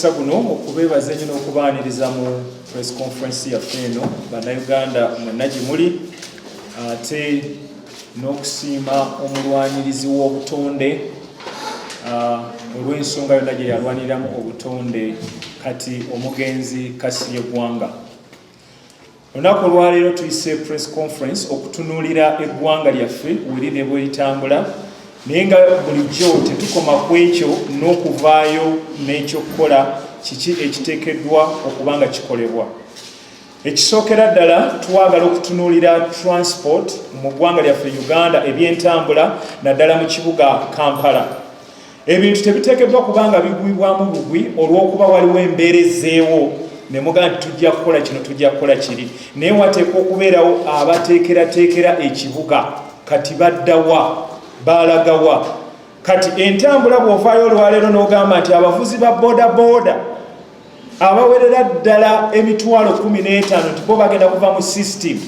omukisa guno okubeebaza ennyo n'okubaaniriza mu press conference yaffe eno bannayuganda mwenna gye muli ate n'okusiima omulwanirizi w'obutonde olw'ensonga yonna gye yalwaniriramu obutonde kati omugenzi Kasirye Gwanga. Olunaku olwaleero tuyise press conference okutunuulira eggwanga lyaffe weriri bwe litambula, naye nga bulijjo tetukoma ku ekyo n'okuvaayo n'ekyokukola kiki ekiteekeddwa okuba nga kikolebwa. Ekisookera ddala twagala okutunuulira transport mu ggwanga lyaffe Uganda, ebyentambula naddala mu kibuga Kampala. Ebintu tebiteekeddwa kubanga bigwibwamu bugwi olw'okuba waliwo embeera ezzeewo ne mugamba nti tujja kukola kino tujja kukola kiri, naye wateekwa okubeerawo abateekerateekera ekibuga. Kati baddawa balagawa? Kati entambula bw'ovaayo olwaleero n'ogamba nti abavuzi ba boda abawerera ddala emitwalo 15 nti bo bagenda kuva mu system,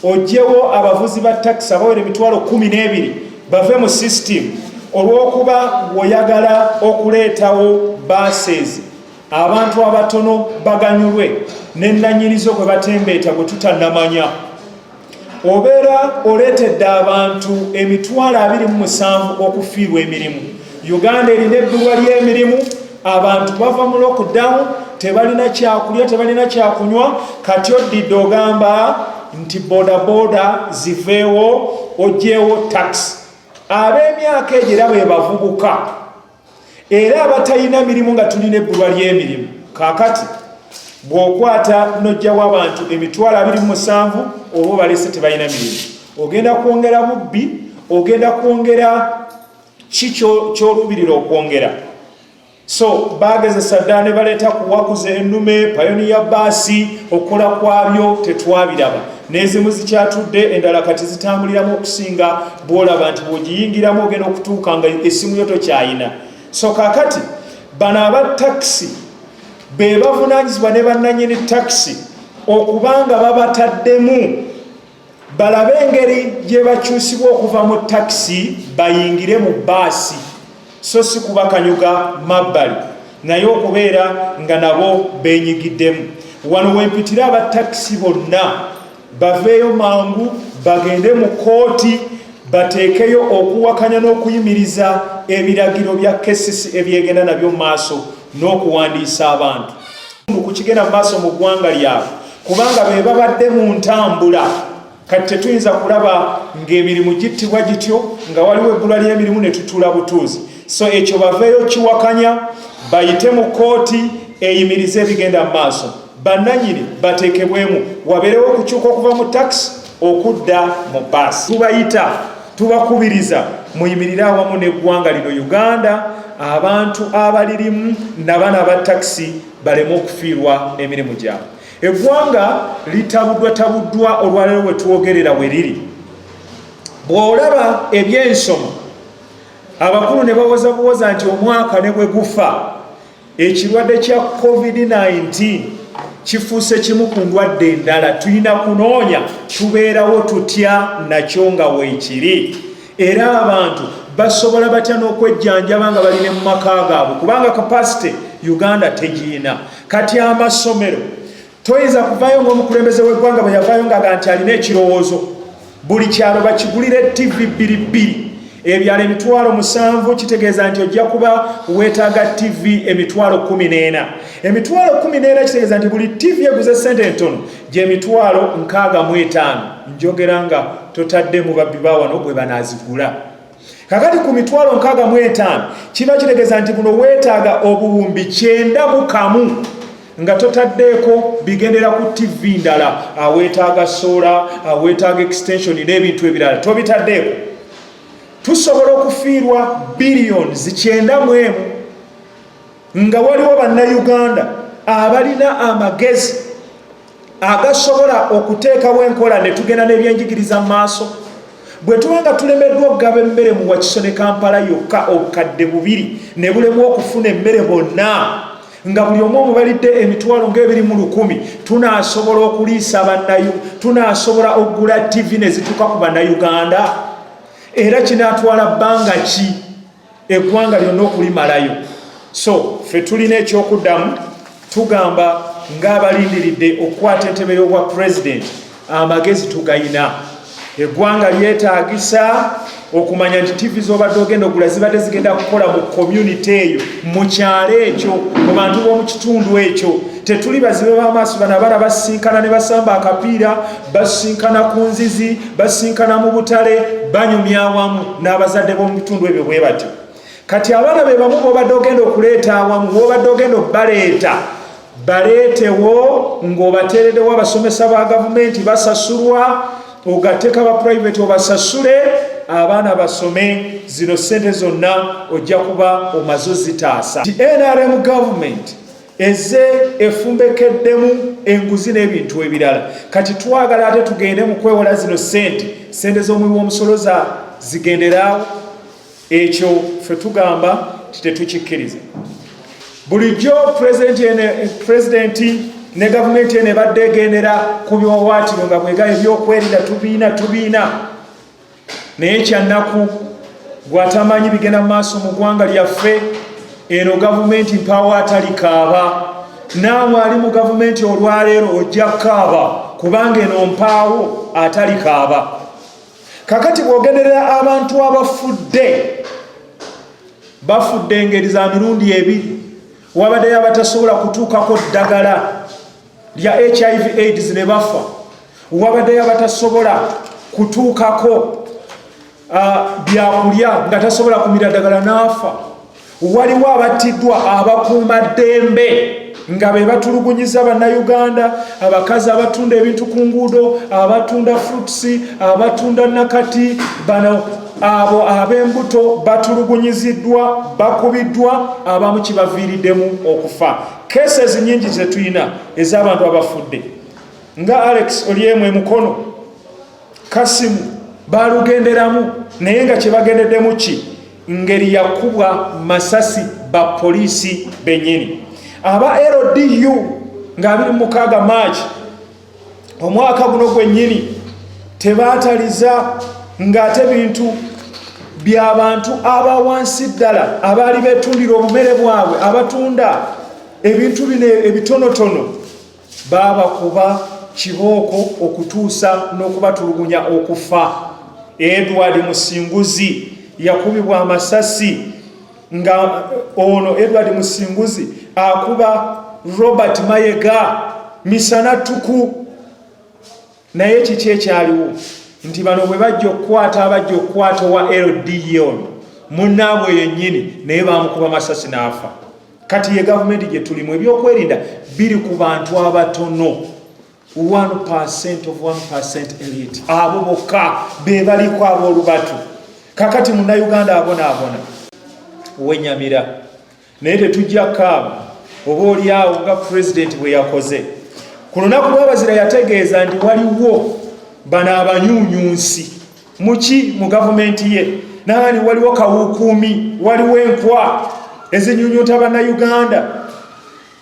ogyewo abavuzi ba taxi abawera emitwalo 12 bave mu system olw'okuba oyagala okuleetawo buses abantu abatono baganyulwe n'ennanyinizo gwe batembeeta gwe tutannamanya. Obeera oleetedde abantu emitwalo 27 okufiirwa emirimu. Uganda erina ebbulwa ly'emirimu, abantu bava mu lockdown, tebalina kyakulya tebalina kyakunywa, kati oddidde ogamba nti bodaboda ziveewo ogyewo taxi. Ab'emyaka egyo era be bavubuka era abatalina mirimu nga tulina ebbulwa ly'emirimu. Kaakati bw'okwata n'ojjawo abantu emitwalo 27 olwo balese tebalina mirimu, ogenda kwongera bubbi, ogenda kwongera ki ky'olubirira okwongera. So bagezesa dda ne baleeta kuwakuza ennume, payoniya baasi, okukola kwabyo tetwabiraba. N'ezimu zikyatudde, endala kati zitambuliramu okusinga bw'olaba nti bw'ogiyingiramu ogenda okutuuka nga essimu yo tokyayina. So kaakati bano aba takisi be bavunaanyizibwa ne bannannyini takisi okubanga babataddemu balabe engeri gye bakyusibwa okuva mu takisi bayingire mu baasi, so si kubakanyuga mabbali, naye okubeera nga nabo beenyigiddemu. Wano wempitira abatakisi bonna baveeyo mangu bagende mu kooti bateekeyo okuwakanya n'okuyimiriza ebiragiro bya KCCA ebyegenda nabyo mu maaso n'okuwandiisa abantu ku kigenda mu maaso mu ggwanga lyabwe, kubanga be babadde mu ntambula. Kati tetuyinza kulaba ng'emirimu gittibwa gityo nga waliwo ebbulwa ly'emirimu ne tutuula butuuzi. So ekyo baveeyo kiwakanya, bayite mu kooti eyimirize ebigenda mu maaso, bannannyini bateekebwemu, wabeerewo okukyuka okuva mu takisi okudda mu baasi. Tubayita, tubakubiriza muyimirire awamu n'eggwanga lino Uganda, abantu abalirimu n'abaana aba takisi baleme okufiirwa emirimu gyabwe. Eggwanga litabuddwa olwaleero we twogerera we liri. Bw'olaba eby'ensoma abakulu ne bawoza buwoza nti omwaka ne bwe gufa, ekirwadde kya COVID-19 kifuuse kimu ku ndwadde endala. Tulina kunoonya tubeerawo tutya nakyo nga weekiri, era abantu basobola batya n'okwejjanjaba nga balina mu maka gaabwe, kubanga kapasite Uganda tegiyina. Kati amasomero toyinza kuvaayo ng'omukulembeze w'eggwanga bwe yavaayo ng'aga nti alina ekirowoozo buli kyalo bakigulire TV 2 ebyalo emitwalo 7, kitegeeza nti ojja kuba weetaaga TV emitwalo 14. Emitwalo 14 kitegeeza nti buli TV eguze ssente entono gy'emitwalo 65. Njogera nga totadde mu babbi ba wano bwe banaazigula. Kakati ku mitwalo 65 kiba kitegeeza nti buno weetaaga obuwumbi 91 nga totaddeeko bigendera ku TV ndala, aweetaaga sola, aweetaaga extension n'ebintu ebirala tobitaddeeko. Tusobola okufiirwa billions 91 nga waliwo bannayuganda abalina amagezi agasobola okuteekawo enkola ne tugenda n'ebyenjigiriza mu maaso. Bwe tuba nga tulemeddwa okugaba emmere mu Wakiso ne Kampala yokka obukadde 2 ne bulemu okufuna emmere bonna, nga buli omu omubalidde emitwalo nga210, tunaasobola okuliisa tunaasobola okugula TV ne zituuka ku bannayuganda? Era kinaatwala bbanga ki eggwanga lyonna okulimalayo? So ffe tulina ekyokuddamu tugamba ng'abalindiridde okukwata entebe y'obwa president amagezi tugayina. Eggwanga lyetaagisa okumanya nti TV z'obadde ogenda ogula zibadde zigenda kukola mu community eyo, mu kyalo ekyo, mu bantu b'omu kitundu ekyo. Tetuli bazibe b'amaaso bano abaana basinkana ne basamba akapiira, basinkana ku nzizi, basinkana mu butale, banyumya awamu n'abazadde b'omu bitundu ebyo bwe batyo. Kati abaana be bamu b'obadde ogenda okuleeta awamu, b'obadde ogenda okubaleeta, baleetewo ng'obateereddewo abasomesa ba gavumenti basasulwa, ogateka ba private obasasule, abaana basome, zino sente zonna ojja kuba omazo zitaasa. NRM government eze efumbekeddemu enguzi n'ebintu ebirala. Kati twagala ate tugende mu kwewola zino sente z'omuwi w'omusolo zigenderaawo. Ekyo ffe tugamba tetukikkiriza. Bulijjo pulezidenti ne gavumenti ene badde egendera ku biwawaatiro nga bwegala ebyokwerinda tubiina. Naye kyannaku gw'atamanyi bigenda mu maaso mu ggwanga lyaffe, eno gavumenti mpaawo atalikaaba. Naawe ali mu gavumenti olwaleero ojja kaaba kubanga eno mpaawo atalikaaba. Kakati bw'ogenderera abantu bafudde engeri za mirundi ebiri, wabaddeyo abatasobola kutuukako ddagala lya HIV AIDS ne bafa, wabaddeyo abatasobola kutuukako byakulya nga tasobola kumira ddagala n'afa, waliwo abattiddwa abakuuma ddembe nga be batulugunyiza bannayuganda, abakazi abatunda ebintu ku nguudo, abatunda fruitsi, abatunda nakati, bano abo ab'embuto batulugunyiziddwa, bakubiddwa, abamu kibaviiriddemu okufa. Cases nyingi ze tulina ez'abantu abafudde nga Alex Olyemu Emukono, Kasimu balugenderamu, naye nga kyebagendeddemu ki? Ngeri yakubwa masasi ba poliisi bennyini. Aba LDU nga 26 March omwaka guno gwennyini tebaataliza ng'ate bintu by'abantu abawansi ddala abaali beetundira obumere bwabwe, abatunda ebintu bino ebitonotono, baabakuba kibooko okutuusa n'okubatulugunya okufa. Edward Musinguzi yakubibwa amasasi nga ono Edward Musinguzi akuba Robert Mayega misana tuku. Naye kiki ekyaliwo? Nti bano bwe bajja okukwata owa LDU munnaabwe yennyini, naye bamukuba masasi n'afa. Kati ye gavumenti gye tulimu ebyokwerinda biri ku bantu abatono, 1% of 1% elite. Abo bokka be baliko ab'olubatu. Kakati munnayuganda abonaabona wenyamira, naye tetujja kaaba oba oliawo nga pulezidenti bwe yakoze. Ku lunaku lw'abazira yategeeza nti waliwo bano abanyuunyuunsi mu gavumenti ye, nani waliwo kawukuumi, waliwo enkwa ezinyuunyuuta bannayuganda.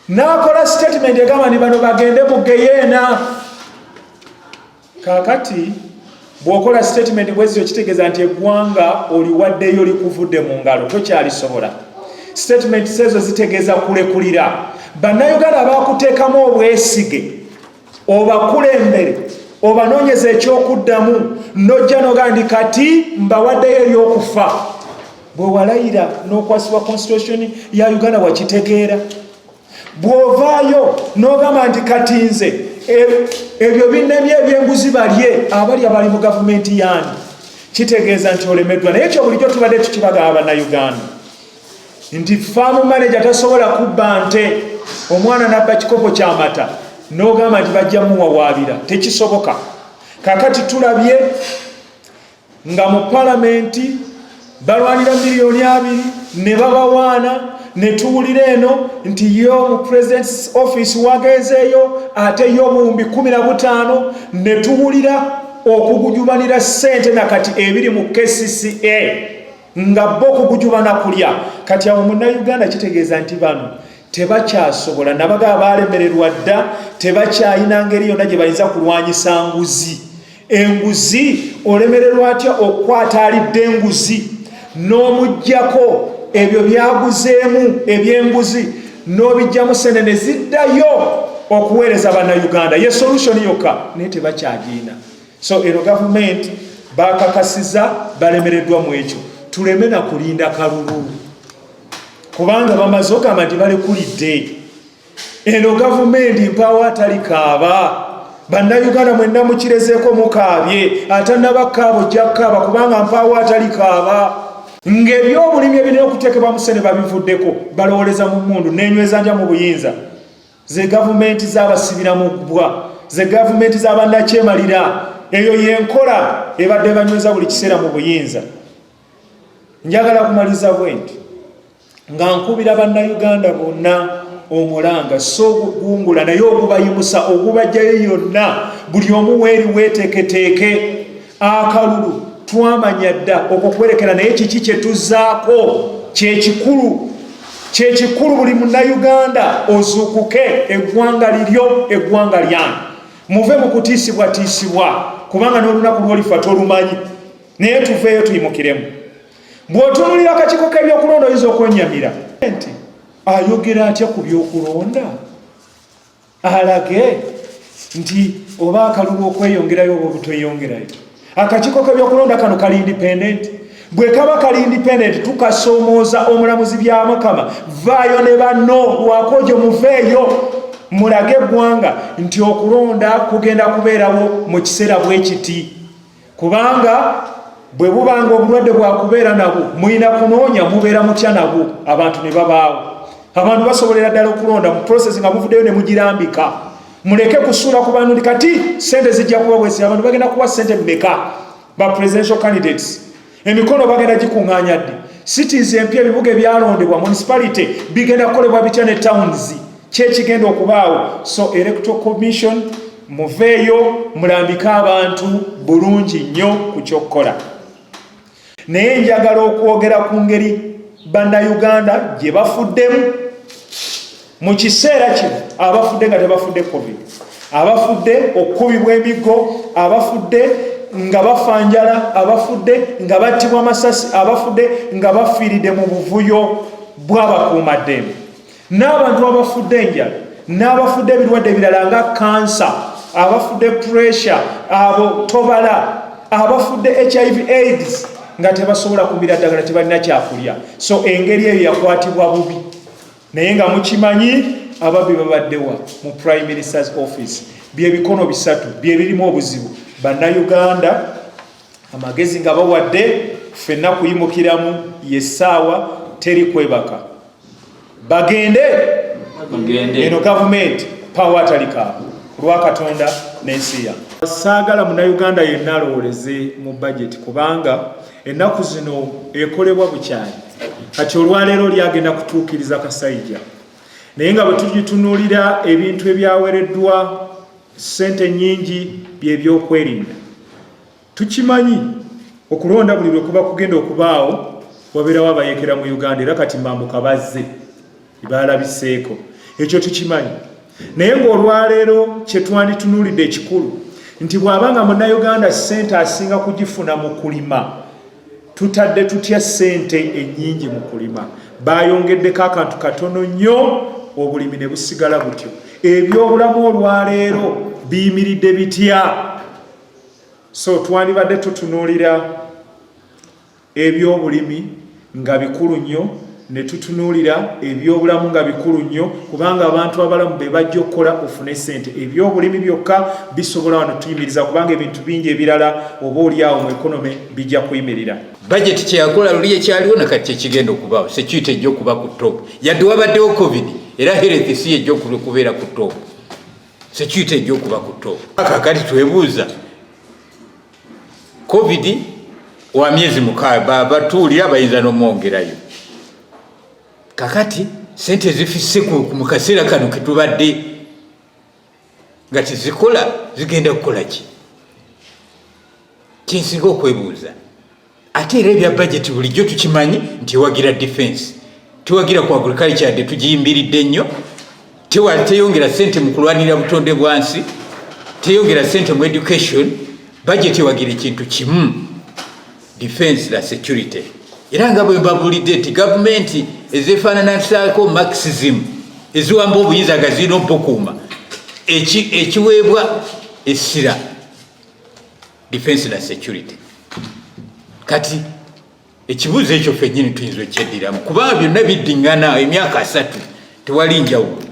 N'akola statement egamba nti bano bagende mu geyeena. Kaakati bw'okola statement bwezityo kitegeeza nti eggwanga oliwaddeyo likuvudde mu ngalo, tokyalisobola. Statement ezo zitegeeza kulekulira. Bannayuganda baakuteekamu obwesige, obakulembere, obanoonyeza ekyokuddamu, n'ojja n'ogamba nti kati mbawaddeyo ery'okufa. Bwe walayira n'okwasibwa constitution ya Uganda wakitegeera. Bw'ovaayo n'ogamba nti kati nze ebyo binnemye ebyenguzi balye abali abali mu gavumenti yange, kitegeeza nti olemeddwa. Naye ekyo bulijjo tubadde tukibagamba bannayuganda nti faamu manager tasobola kubba nte, omwana n'abba kikopo ky'amata n'ogamba nti bajja muwawaabira, tekisoboka. Kakati tulabye nga mu palamenti balwanira miliyoni 2 ne babawaana, ne tuwulira eno nti yo mu president's office wagezeeyo ate yo obuwumbi 15, ne tuwulira okugujubanira ssente nakati ebiri mu KCCA nga bo okugujubana kulya. Kati awo munnayuganda kitegeeza nti bano tebakyasobola, nabaga baalemererwa dda, tebakyayina ngeri yonna gye bayinza kulwanyisa nguzi. Enguzi olemererwa atya okukwata alidde enguzi n'omuggyako ebyo byaguzeemu eby'embuzi n'obijjamu sente ne ziddayo okuweereza bannayuganda ye solution yokka naye tebakyagiina. So eno gavumenti bakakasiza balemereddwa mu ekyo. Tuleme na kulinda kalulu kubanga bamaze okugamba nti balekulidde. Eno gavumenti mpaawo atali kaaba. Bannayuganda mwenna mukirezeeko mukaabye atannabakaabo ojja kukaaba kubanga mpaawo atali kaaba. Ng'ebyobulimi ebirina okuteekebwa mu ssente babivuddeko balowooleza mu mmundu n'enyweza nja mu buyinza. Ze gavumenti z'abasibira mu bbwa, ze gavumenti z'abannakyemalira, eyo yenkola ebadde banyweza buli kiseera mu buyinza. Njagala kumaliza bwe nti nga nkubira bannayuganda bonna omulanga so ogugungula naye ogubayimusa ogubajjayo yonna buli omu weeri weeteeketeeke akalulu twamanya dda okukwerekera naye kiki kye tuzzaako kyekikulu buli munnayuganda ozuukuke eggwanga liryo eggwanga lyange muve mu kutiisibwatiisibwa kubanga n'olunaku lwolifa tolumanyi naye tuveeyo tuyimukiremu. Bw'otunulira akakiiko k'ebyokulonda oyinza okwennyamira nti ayogera atya ku byokulonda alage nti oba akalulu okweyongerayo oba obutweyongerayo. Akakiiko k'ebyokulonda kano kali independent. Bwe kaba kali independent tukasoomooza omulamuzi by'amakama vaayo ne banno lwakojo muveeyo mulage eggwanga nti okulonda kugenda kubeerawo mu kiseera bwe kiti kubanga bwe bubanga obulwadde bwakubeera nabwo mulina kunoonya mubeera mutya nabwo abantu ne babaawo. Abantu basobolera ddala okulonda mu process nga muvuddeyo ne mugirambika. Muleke kusuula ku bantu kati sente zijja kuba bwesi abantu bagenda kuwa sente mmeka ba presidential candidates. Emikono bagenda gikuŋŋaanya ddi. Cities empya ebibuga ebyalondebwa municipality bigenda kukolebwa bitya ne towns kyekigenda okubaawo. So electoral commission muveeyo mulambike abantu bulungi nnyo ku kyokkola. Naye njagala okwogera ku ngeri bannayuganda gye bafuddemu mu kiseera kino. Abafudde nga tebafudde covid, abafudde okukubibwa emiggo, abafudde nga bafanjala, abafudde nga battibwa amasasi, abafudde nga bafiiridde mu buvuyo bw'abakuumaddembe, n'abantu abafudde enjala, n'abafudde ebirwadde ebirala nga kansa, abafudde pressure, abo tobala, abafudde HIV AIDS nga tebasobola kumira ddagala tebalina kyakulya. So engeri eyo yakwatibwa bubi naye nga mukimanyi ababbi babaddewa mu Prime Minister's Office byebikono bisatu byebirimu obuzibu. Bannayuganda amagezi nga bawadde ffenna kuyimukiramu yessaawa teri kwebaka bagende eno gavumenti pawa atalikaabo lwa Katonda n'ensi yange. Saagala munnayuganda yenna alowooleze mu budget kubanga ennaku zino ekolebwa bukyali kati olwaleero lyagenda kutuukiriza Kasayija naye nga bwe tugitunuulira ebintu ebyaweereddwa ssente nnyingi by'ebyokwerinda tukimanyi okulonda buli lwe kuba kugenda okubaawo wabeerawo abayeekera mu Uganda era kati mambuka bazze baalabiseeko ekyo tukimanyi naye ng'olwaleero kye twanditunuulidde ekikulu nti bw'abanga munnayuganda ssente asinga kugifuna mu kulima tutadde tutya ssente ennyingi mu kulima bayongeddeko akantu katono nnyo obulimi ne busigala butyo. Ebyobulamu olwaleero biyimiridde bitya? So twandibadde tutunuulira ebyobulimi nga bikulu nnyo ne tutunuulira ebyobulamu nga bikulu nnyo kubanga abantu abalamu be bajja okukola ofune ssente. Ebyobulimi byokka bisobola wano tuyimiriza kubanga ebintu bingi ebirala oba oliawo mu ekonome bijja kuyimirira. Budget kyeyakola luli ekyaliwo nakati kyekigenda okubaawo security ejja okuba ku top yadde wabaddewo covid era health si ejja okubeera ku top security ejja okuba ku top. Kakati twebuuza covid wa myezi 6 batuulira bayinza n'omwongerayo kakati sente zifisse mu kaseera kano ketubadde nga tezikola zigenda kukola ki? Kyensinga okwebuuza ate era ebya budget bulijjo tukimanyi nti ewagira defense tewagira ku agriculture de tugiyimbiridde nnyo teyongera sente mu kulwanirira butonde bwansi teyongera sente mu education budget ewagira ekintu kimu defense la security era nga bwe mbabulidde nti gavumenti ezefaananasaako marxism eziwamba obuyinza nga zirina obukuuma ekiweebwa essira defense na security. Kati ekibuuzo ekyo ffennyini tuyinza okyeddiramu kubanga byonna biddiŋŋana emyaka 3 tewali njawulo.